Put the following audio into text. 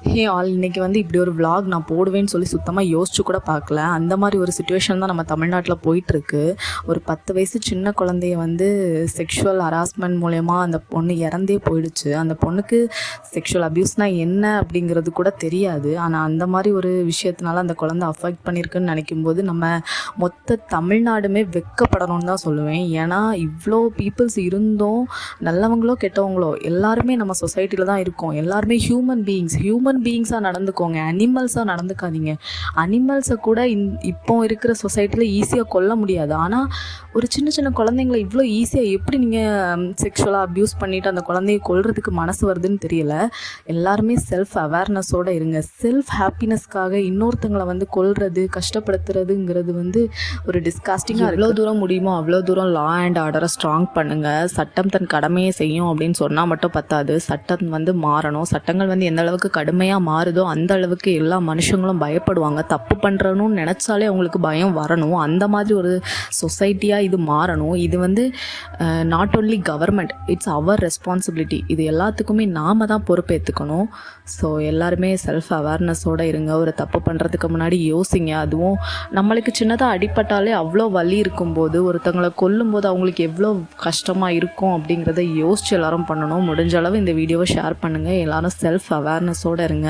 Hey all, இன்னைக்கு வந்து இப்படி ஒரு vlog நான் போடுவேன்னு சொல்லி சுத்தமாக யோசிச்சு கூட பார்க்கல. அந்த மாதிரி ஒரு சுச்சுவேஷன் தான் நம்ம தமிழ்நாட்டில் போயிட்டுருக்கு. ஒரு 10 வயசு சின்ன குழந்தைய வந்து செக்ஷுவல் ஹராஸ்மெண்ட் மூலயமா அந்த பொண்ணு இறந்தே போயிடுச்சு. அந்த பொண்ணுக்கு செக்ஷுவல் அப்யூஸ்னால் என்ன அப்படிங்கிறது கூட தெரியாது. ஆனால் அந்த மாதிரி ஒரு விஷயத்தினால அந்த குழந்தை அஃபெக்ட் பண்ணியிருக்குன்னு நினைக்கும்போது நம்ம மொத்த தமிழ்நாடுமே வெட்கப்படணும்னு தான் சொல்லுவேன். ஏன்னா இவ்வளோ பீப்புள்ஸ் இருந்தும் நல்லவங்களோ கெட்டவங்களோ எல்லாருமே நம்ம சொசைட்டியில் தான் இருக்கோம். எல்லாருமே ஹியூமன் பீயிங்ஸாக நடந்துக்கோங்க, அனிமல்ஸாக நடந்துக்காதீங்க. அனிமல்ஸை கூட இப்போ இருக்கிற சொசைட்டியில் ஈஸியாக கொல்ல முடியாது. ஆனால் ஒரு சின்ன சின்ன குழந்தைங்களை இவ்வளோ ஈஸியாக எப்படி நீங்கள் செக்ஷுவலாக அப்யூஸ் பண்ணிவிட்டு அந்த குழந்தைய கொல்றதுக்கு மனசு வருதுன்னு தெரியல. எல்லாருமே செல்ஃப் அவேர்னஸோடு இருங்க. செல்ஃப் ஹாப்பினஸ்க்காக இன்னொருத்தங்களை வந்து கொல்றது, கஷ்டப்படுத்துறதுங்கிறது வந்து ஒரு டிஸ்காஸ்டிங்காக. எவ்வளோ தூரம் முடியுமோ அவ்வளோ தூரம் லா அண்ட் ஆர்டரை ஸ்ட்ராங் பண்ணுங்கள். சட்டம் தன் கடமையை செய்யும் அப்படின்னு சொன்னால் மட்டும் பத்தாது. சட்டம் வந்து மாறணும். சட்டங்கள் வந்து எந்த அளவுக்கு கடுமையாக மாறுதோ அந்த அளவுக்கு எல்லா மனுஷங்களும் பயப்படுவாங்க. தப்பு பண்ணுறணும்னு நினச்சாலே அவங்களுக்கு பயம் வரணும். அந்த மாதிரி ஒரு சொசைட்டியாக இது மாறணும். இது வந்து not only government, it's our responsibility. இது எல்லாத்துக்குமே நாம் தான் பொறுப்பேற்றுக்கணும். ஸோ எல்லாருமே செல்ஃப் அவேர்னஸோடு இருங்க. ஒரு தப்பு பண்ணுறதுக்கு முன்னாடி யோசிங்க. அதுவும் நம்மளுக்கு சின்னதாக அடிப்பட்டாலே அவ்வளோ வலி இருக்கும்போது ஒருத்தங்களை கொல்லும்போது அவங்களுக்கு எவ்வளோ கஷ்டமாக இருக்கும் அப்படிங்கிறத யோசித்து எல்லோரும் பண்ணணும். முடிஞ்ச அளவு இந்த வீடியோவை ஷேர் பண்ணுங்கள். எல்லோரும் செல்ஃப் அவேர்னஸோடு இருங்க.